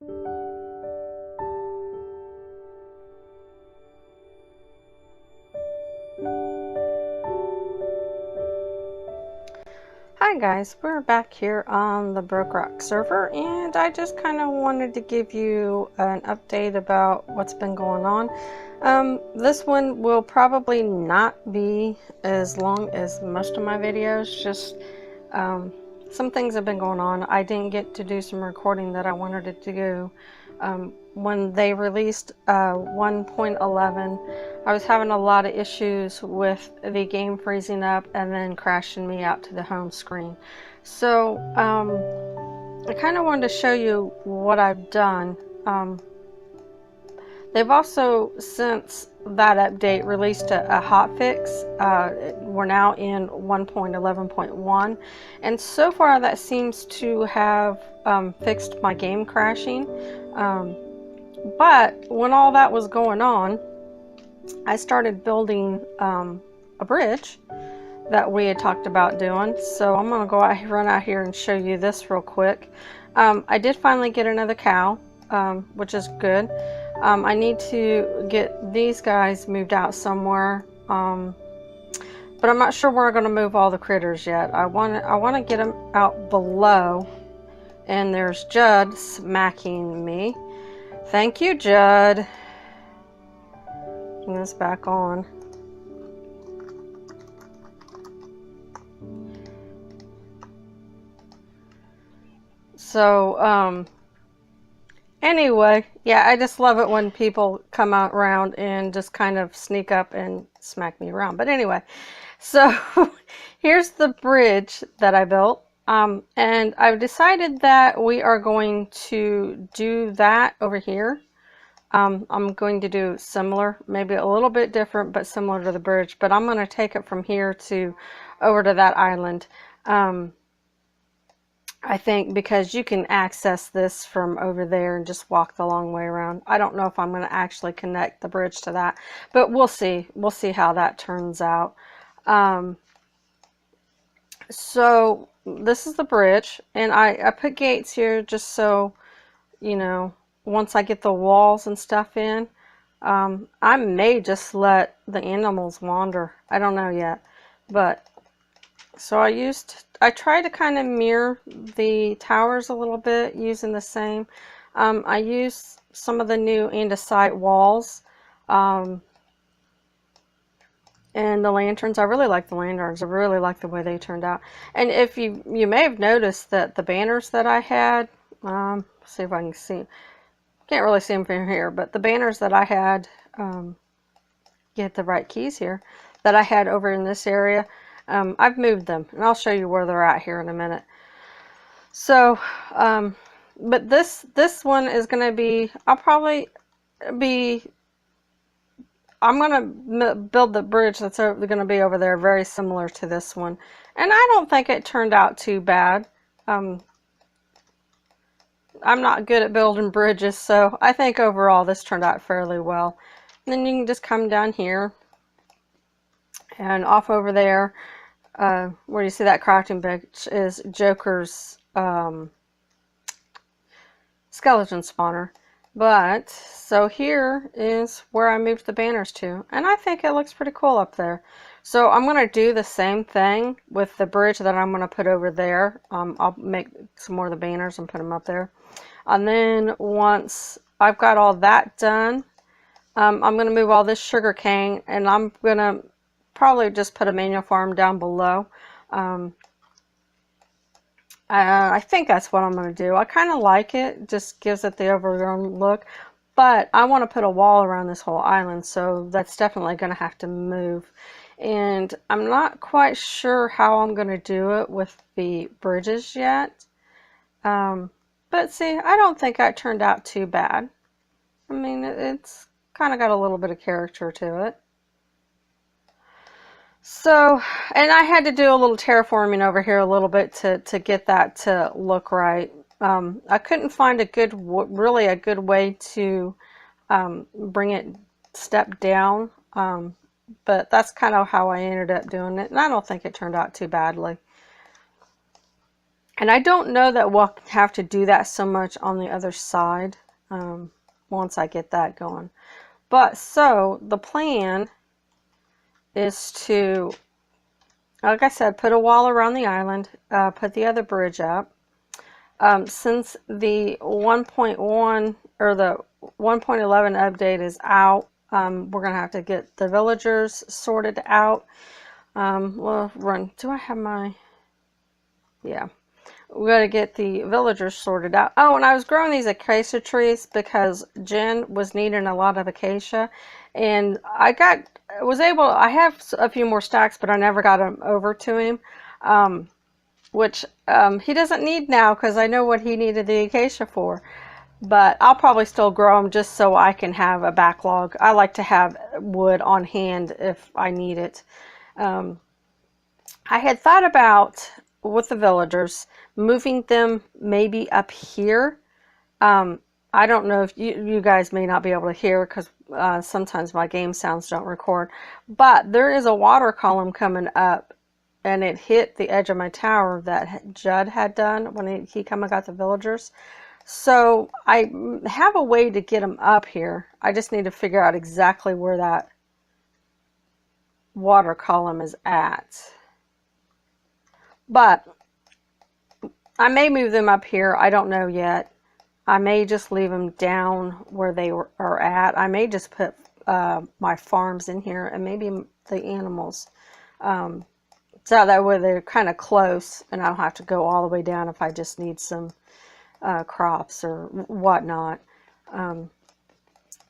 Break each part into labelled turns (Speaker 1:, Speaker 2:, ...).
Speaker 1: Hi guys, we're back here on the BrokeRock server, and I just kind of wanted to give you an update about what's been going on. This one will probably not be as long as most of my videos, just some things have been going on. I didn't get to do some recording that I wanted to do. When they released 1.11, I was having a lot of issues with the game freezing up and then crashing me out to the home screen. So I kind of wanted to show you what I've done. They've also, since that update, released a hotfix. We're now in 1.11.1, and so far that seems to have fixed my game crashing. But when all that was going on, I started building a bridge that we had talked about doing. So I'm going to run out here and show you this real quick. I did finally get another cow, which is good. I need to get these guys moved out somewhere, but I'm not sure where I'm going to move all the critters yet. I want to get them out below, and there's Judd smacking me. Thank you, Judd. Turn this back on. So, anyway, yeah, I just love it when people come out around and just kind of sneak up and smack me around. But anyway, so here's the bridge that I built. And I've decided that we are going to do that over here. I'm going to do similar, maybe a little bit different, but similar to the bridge. But I'm going to take it from here to over to that island. I think because you can access this from over there and just walk the long way around. I don't know if I'm going to actually connect the bridge to that, but we'll see. We'll see how that turns out. So this is the bridge, and I put gates here just so, you know, once I get the walls and stuff in, I may just let the animals wander. I don't know yet, but so I tried to kind of mirror the towers a little bit using the same. I used some of the new andesite walls, and the lanterns. I really like the lanterns. I really like the way they turned out. And if you may have noticed that the banners that I had, see if I can see, can't really see them from here, but the banners that I had, get the right keys here, that I had over in this area, I've moved them, and I'll show you where they're at here in a minute. So, but this one is going to be, I'm going to build the bridge that's going to be over there very similar to this one. And I don't think it turned out too bad. I'm not good at building bridges, so I think overall this turned out fairly well. And then you can just come down here and off over there, where you see that crafting bench is Joker's skeleton spawner. But so here is where I moved the banners to, and I think it looks pretty cool up there. So I'm going to do the same thing with the bridge that I'm going to put over there. I'll make some more of the banners and put them up there. And then once I've got all that done, I'm going to move all this sugar cane, and I'm going to probably just put a manual farm down below. I think that's what I'm going to do. I kind of like it. Just gives it the overall look. But I want to put a wall around this whole island, so that's definitely going to have to move. And I'm not quite sure how I'm going to do it with the bridges yet. But see, I don't think that turned out too bad. I mean, it's kind of got a little bit of character to it. So, and I had to do a little terraforming over here a little bit to get that to look right. I couldn't find really a good way to bring it step down, but that's kind of how I ended up doing it, and I don't think it turned out too badly. And I don't know that we'll have to do that so much on the other side once I get that going. But so the plan is to, like I said, put a wall around the island, put the other bridge up. Since the 1.1 or the 1.11 update is out, we're going to have to get the villagers sorted out. We'll run. Do I have my... Yeah. We got to get the villagers sorted out. Oh, and I was growing these acacia trees because Jen was needing a lot of acacia, and I have a few more stacks, but I never got them over to him, which he doesn't need now because I know what he needed the acacia for. But I'll probably still grow them just so I can have a backlog. I like to have wood on hand if I need it. I had thought about, with the villagers, moving them maybe up here. I don't know if you guys may not be able to hear because sometimes my game sounds don't record, but there is a water column coming up, and it hit the edge of my tower that Judd had done when he come and got the villagers. So I have a way to get them up here. I just need to figure out exactly where that water column is at. But I may move them up here. I don't know yet. I may just leave them down where they are at. I may just put my farms in here and maybe the animals. So that way they're kind of close and I don't have to go all the way down if I just need some crops or whatnot.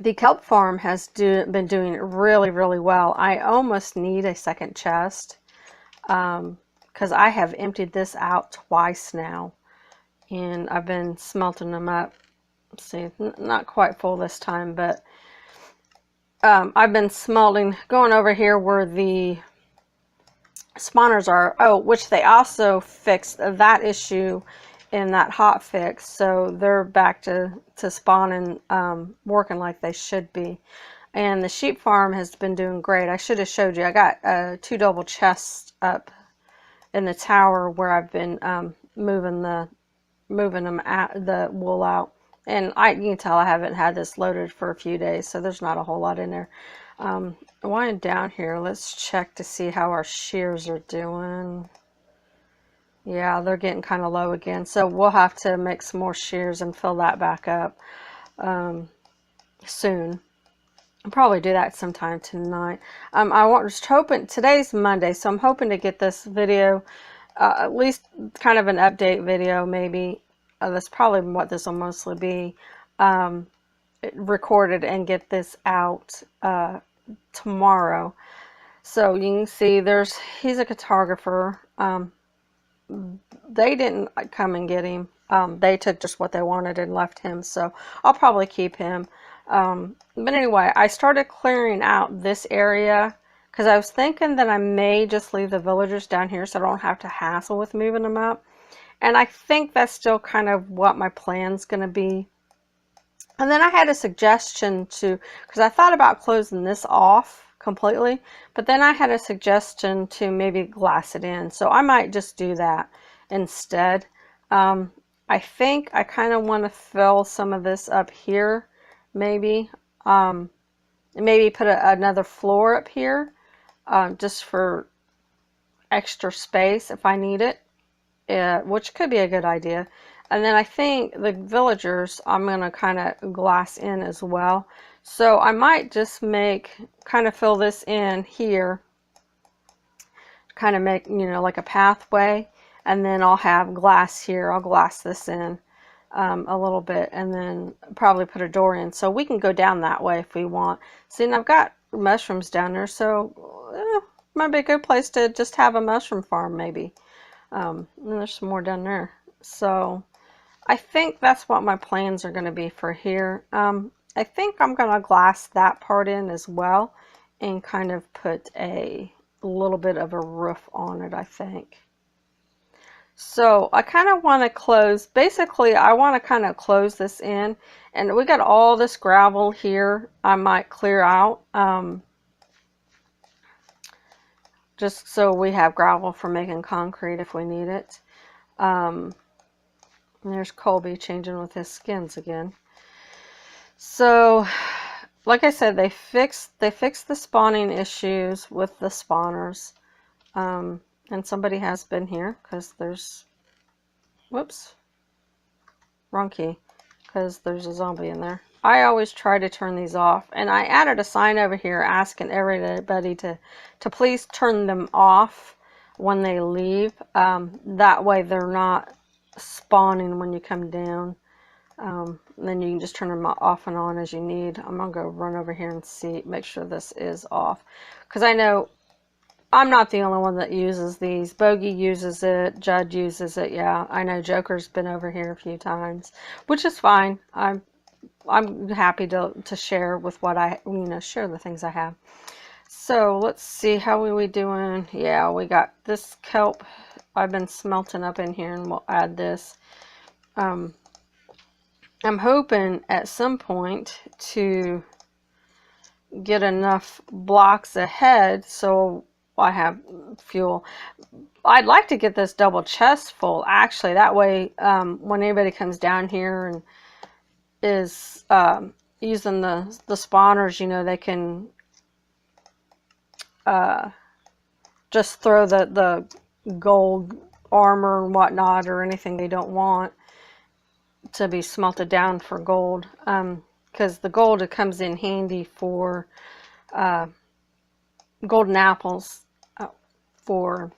Speaker 1: The kelp farm has been doing really, really well. I almost need a second chest because I have emptied this out twice now, and I've been smelting them up. Let's see, not quite full this time, but I've been smelting, going over here where the spawners are. Oh, which they also fixed that issue in that hot fix, so they're back to spawning, working like they should be. And the sheep farm has been doing great. I should have showed you. I got 2 double chests up in the tower where I've been moving the wool out. And you can tell I haven't had this loaded for a few days, so there's not a whole lot in there. While I'm down here, let's check to see how our shears are doing. Yeah, they're getting kind of low again, so we'll have to make some more shears and fill that back up soon. I'll probably do that sometime tonight. I was hoping, today's Monday, so I'm hoping to get this video, at least kind of an update video maybe. That's probably what this will mostly be, recorded and get this out tomorrow. So you can see he's a cartographer. They didn't come and get him. They took just what they wanted and left him, so I'll probably keep him. But anyway, I started clearing out this area because I was thinking that I may just leave the villagers down here so I don't have to hassle with moving them up. And I think that's still kind of what my plan's going to be. And then I had a suggestion because I thought about closing this off completely, but then I had a suggestion to maybe glass it in, so I might just do that instead. I think I kind of want to fill some of this up here, maybe maybe put another floor up here, just for extra space if I need it, which could be a good idea. And then I think the villagers I'm going to kind of glass in as well. So I might just kind of fill this in here, kind of make, like a pathway, and then I'll have glass here. I'll glass this in a little bit, and then probably put a door in so we can go down that way if we want. See, and I've got mushrooms down there, so might be a good place to just have a mushroom farm maybe. And there's some more down there. So I think that's what my plans are going to be for here. I think I'm going to glass that part in as well and kind of put a little bit of a roof on it, I think. So I kind of want to close, basically I want to kind of close this in, and we got all this gravel here I might clear out, just so we have gravel for making concrete if we need it. And there's Colby changing with his skins again. So, like I said, they fixed the spawning issues with the spawners. And somebody has been here because there's, whoops, wrong key, because there's a zombie in there. I always try to turn these off, and I added a sign over here asking everybody to please turn them off when they leave. That way they're not spawning when you come down. Then you can just turn them off and on as you need. I'm gonna go run over here and see, make sure this is off, because I know I'm not the only one that uses these. Bogey uses it. Judd uses it. Yeah, I know Joker's been over here a few times, which is fine. I'm happy to share with what I, share the things I have. So let's see, how are we doing? Yeah, we got this kelp I've been smelting up in here, and we'll add this. I'm hoping at some point to get enough blocks ahead so I have fuel. I'd like to get this double chest full, actually. That way, when anybody comes down here and is using the spawners, they can just throw the gold armor and whatnot, or anything they don't want to be smelted down for gold. Because the gold, it comes in handy for golden apples for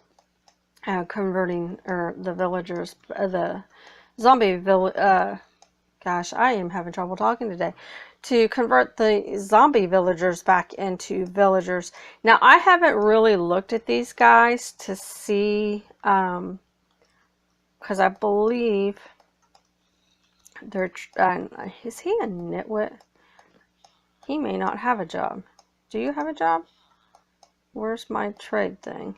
Speaker 1: converting the villagers, the zombie gosh, I am having trouble talking today. To convert the zombie villagers back into villagers. Now, I haven't really looked at these guys to see, because I believe they're, is he a nitwit? He may not have a job. Do you have a job? Where's my trade thing?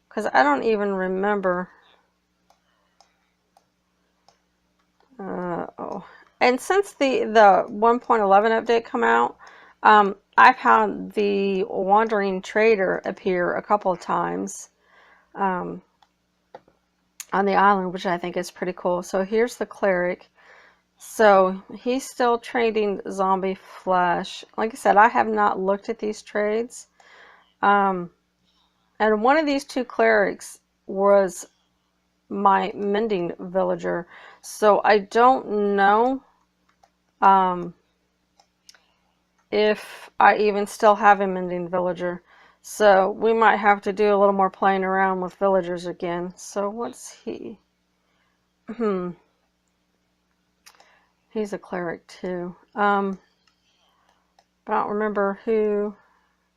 Speaker 1: Because I don't even remember. Oh. And since the 1.11 update come out, I've had the Wandering Trader appear a couple of times on the island, which I think is pretty cool. So here's the cleric. So he's still trading zombie flesh. Like I said, I have not looked at these trades. And one of these two clerics was my mending villager. So I don't know if I even still have a mending villager. So we might have to do a little more playing around with villagers again. So what's he? He's a cleric too. But I don't remember who.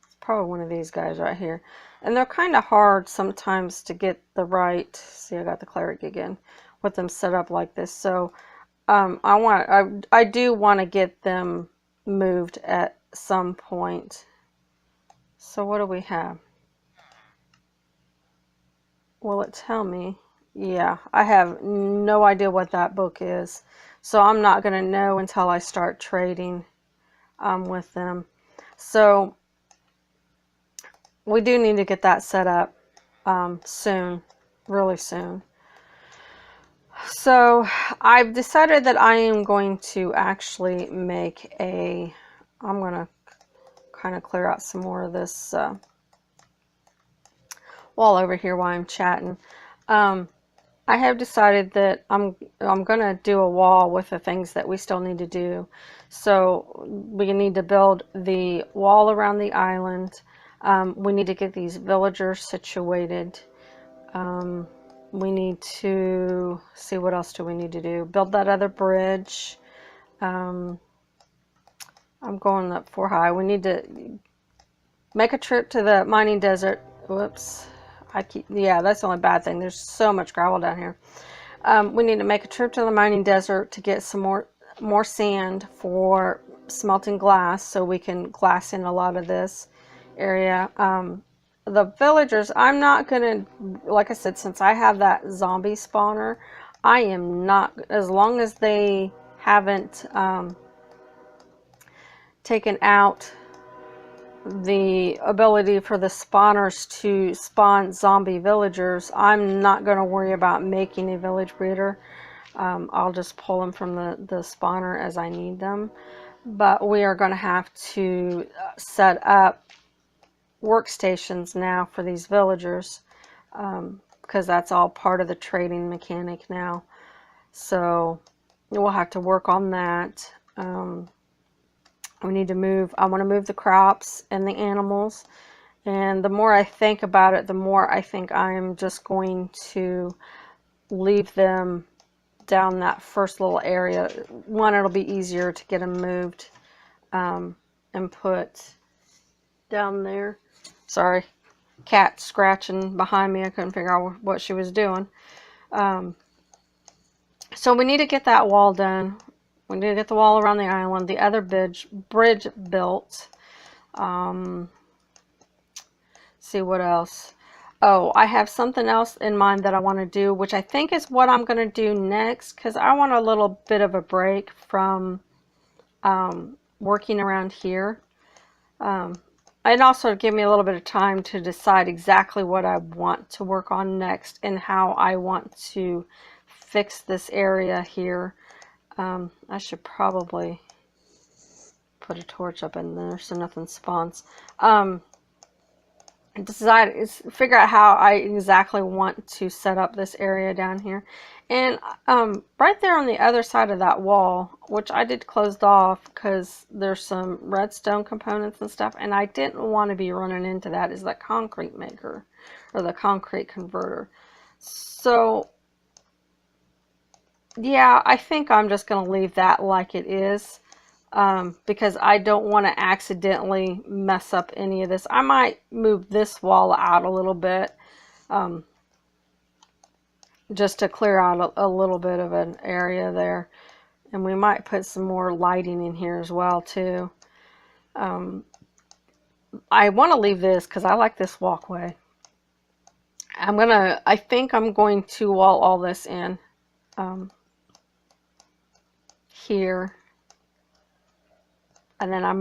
Speaker 1: It's probably one of these guys right here. And they're kind of hard sometimes to get the right. See, I got the cleric again with them set up like this. So I do want to get them moved at some point. So what do we have? Will it tell me? Yeah, I have no idea what that book is. So I'm not going to know until I start trading with them. So we do need to get that set up soon, really soon. So I've decided that I am going to actually make a, I'm going to kind of clear out some more of this wall over here while I'm chatting. I have decided that I'm going to do a wall with the things that we still need to do. So we need to build the wall around the island. We need to get these villagers situated. We need to see, what else do we need to do? Build that other bridge. I'm going up 4 high. We need to make a trip to the mining desert. Whoops. Yeah, that's the only bad thing. There's so much gravel down here. We need to make a trip to the mining desert to get some more sand for smelting glass, so we can glass in a lot of this area. The villagers, I'm not gonna, like I said, since I have that zombie spawner, I am not, as long as they haven't taken out the ability for the spawners to spawn zombie villagers, I'm not going to worry about making a village breeder. I'll just pull them from the spawner as I need them. But we are going to have to set up workstations now for these villagers, because that's all part of the trading mechanic now. So we'll have to work on that. We need to move, I want to move the crops and the animals, and the more I think about it, the more I think I'm just going to leave them down that first little area. One, it'll be easier to get them moved and put down there. Sorry, cat scratching behind me. I couldn't figure out what she was doing. So we need to get that wall done. We need to get the wall around the island, the other bridge built. See what else. Oh, I have something else in mind that I want to do, which I think is what I'm going to do next, because I want a little bit of a break from working around here. And also give me a little bit of time to decide exactly what I want to work on next and how I want to fix this area here. I should probably put a torch up in there so nothing spawns. Figure out how I exactly want to set up this area down here. And right there on the other side of that wall, which I did closed off because there's some redstone components and stuff, and I didn't want to be running into that, is that concrete maker or the concrete converter. So yeah, I think I'm just going to leave that like it is, because I don't want to accidentally mess up any of this. I might move this wall out a little bit, just to clear out a little bit of an area there. And we might put some more lighting in here as well too. I want to leave this because I like this walkway. I think I'm going to wall all this in. Here, and then I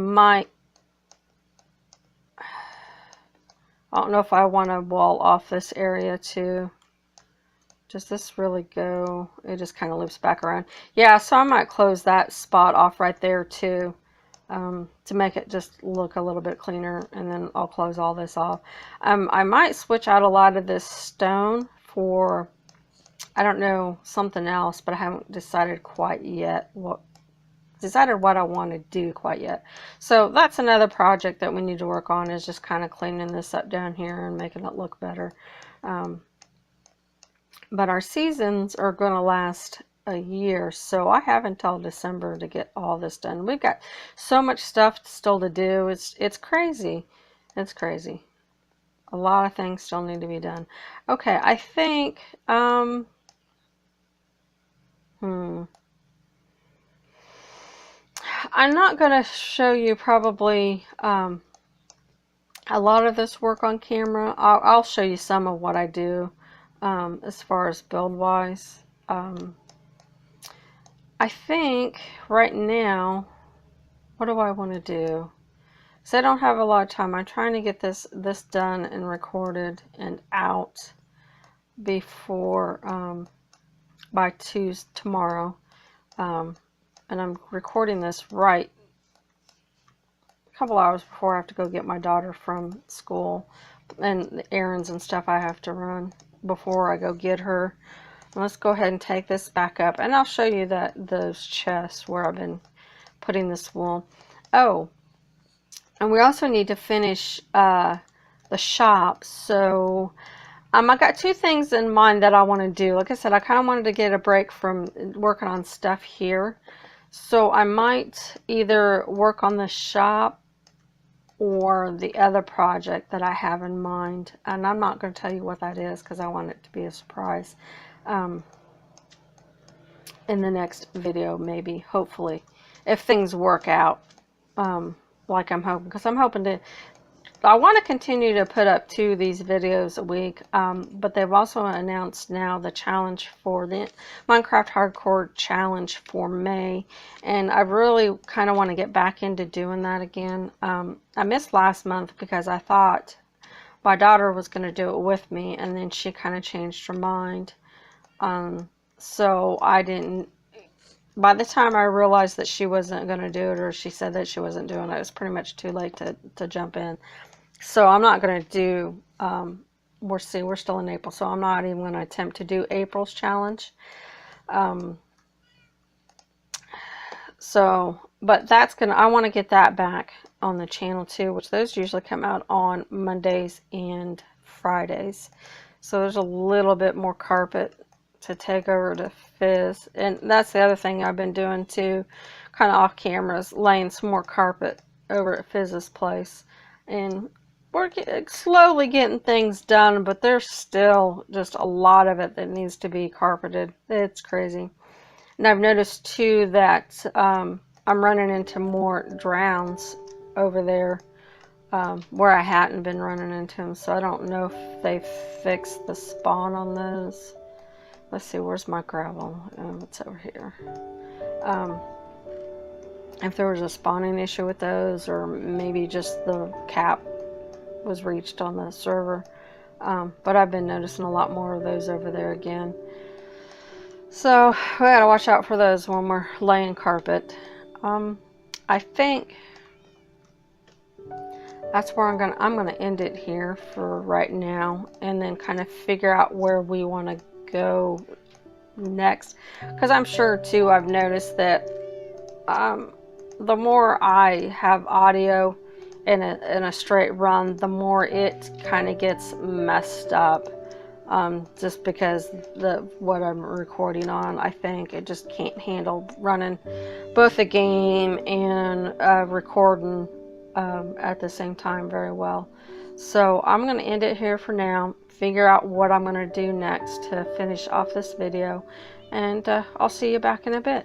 Speaker 1: don't know if I want to wall off this area too. Does this really go? It just kind of loops back around. Yeah, so I might close that spot off right there too, to make it just look a little bit cleaner, and then I'll close all this off. I might switch out a lot of this stone for, I don't know, something else, but I haven't decided quite yet what I want to do quite yet. So that's another project that we need to work on, is just kind of cleaning this up down here and making it look better. But our seasons are going to last a year, so I have until December to get all this done. We've got so much stuff still to do. It's crazy. It's crazy. A lot of things still need to be done. Okay, I think I'm not going to show you probably a lot of this work on camera. I'll show you some of what I do as far as build wise. I think right now, what do I want to do? So I don't have a lot of time. I'm trying to get this done and recorded and out before by Tuesday tomorrow. And I'm recording this right a couple hours before I have to go get my daughter from school, and the errands and stuff I have to run before I go get her. And let's go ahead and take this back up, and I'll show you those chests where I've been putting this wool. Oh, and we also need to finish the shop. So I got two things in mind that I want to do. Like I said, I kind of wanted to get a break from working on stuff here. So I might either work on the shop or the other project that I have in mind. And I'm not going to tell you what that is because I want it to be a surprise in the next video, maybe, hopefully, if things work out like I'm hoping. Because I'm hoping to I want to continue to put up 2 of these videos a week, but they've also announced now the challenge for the Minecraft Hardcore Challenge for May, and I really kind of want to get back into doing that again. I missed last month because I thought my daughter was going to do it with me, and then she kind of changed her mind. So I didn't. By the time I realized that she wasn't going to do it, or she said that she wasn't doing it, it was pretty much too late to jump in. So I'm not going to do, we're still in April, so I'm not even going to attempt to do April's challenge. But that's I want to get that back on the channel too, which those usually come out on Mondays and Fridays. So there's a little bit more carpet to take over to Fizz. And that's the other thing I've been doing too, kind of off camera, is laying some more carpet over at Fizz's place. And we're slowly getting things done, but there's still just a lot of it that needs to be carpeted. It's crazy. And I've noticed too that I'm running into more drowns over there where I hadn't been running into them. So I don't know if they fixed the spawn on those. Let's see, where's my gravel? It's over here. If there was a spawning issue with those, or maybe just the cap was reached on the server. But I've been noticing a lot more of those over there again. So we gotta watch out for those when we're laying carpet. I think that's where I'm gonna end it here for right now, and then kind of figure out where we want to go next, because I'm sure too I've noticed that the more I have audio in a straight run, the more it kind of gets messed up, just because what I'm recording on, I think it just can't handle running both a game and recording at the same time very well. So I'm going to end it here for now, figure out what I'm going to do next to finish off this video, and I'll see you back in a bit.